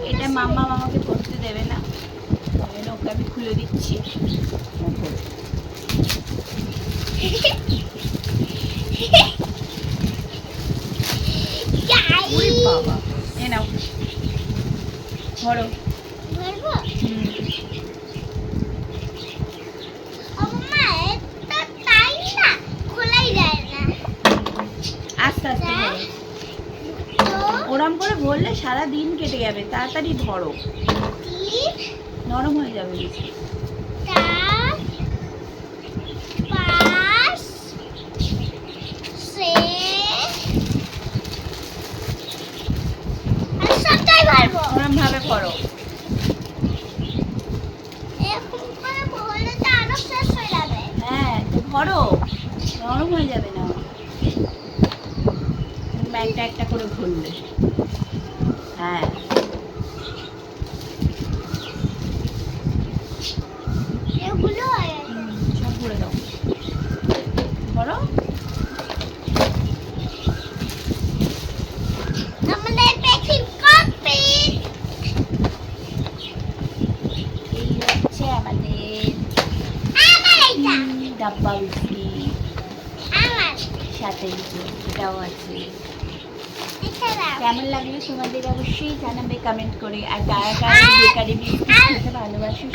এটা মাম্মা আমাকে করতে দেবে না, ওকে আমি খুলে দিচ্ছি। বাবা এ নাও ধরো। আস্তে আস্তে ওরম করে ভরলে সারা দিন কেটে যাবে, তাড়াতাড়ি ধরো, নরম হয়ে যাবে বেশি। ওরম ভাবে করো। হ্যাঁ তো ধরো, নরম হয়ে যাবে না, একটা একটা করে ভরলে। হ্যাঁ সব ভরে দাও, ধরো। এই হচ্ছে আমাদের ডাব্বা বিস্কিট, সাথে এটাও আছে। কেমন লাগলো তোমাদের অবশ্যই জানাবে কমেন্ট করে। আর কারা কারা বেকারি বিস্কিট খেতে ভালোবাসো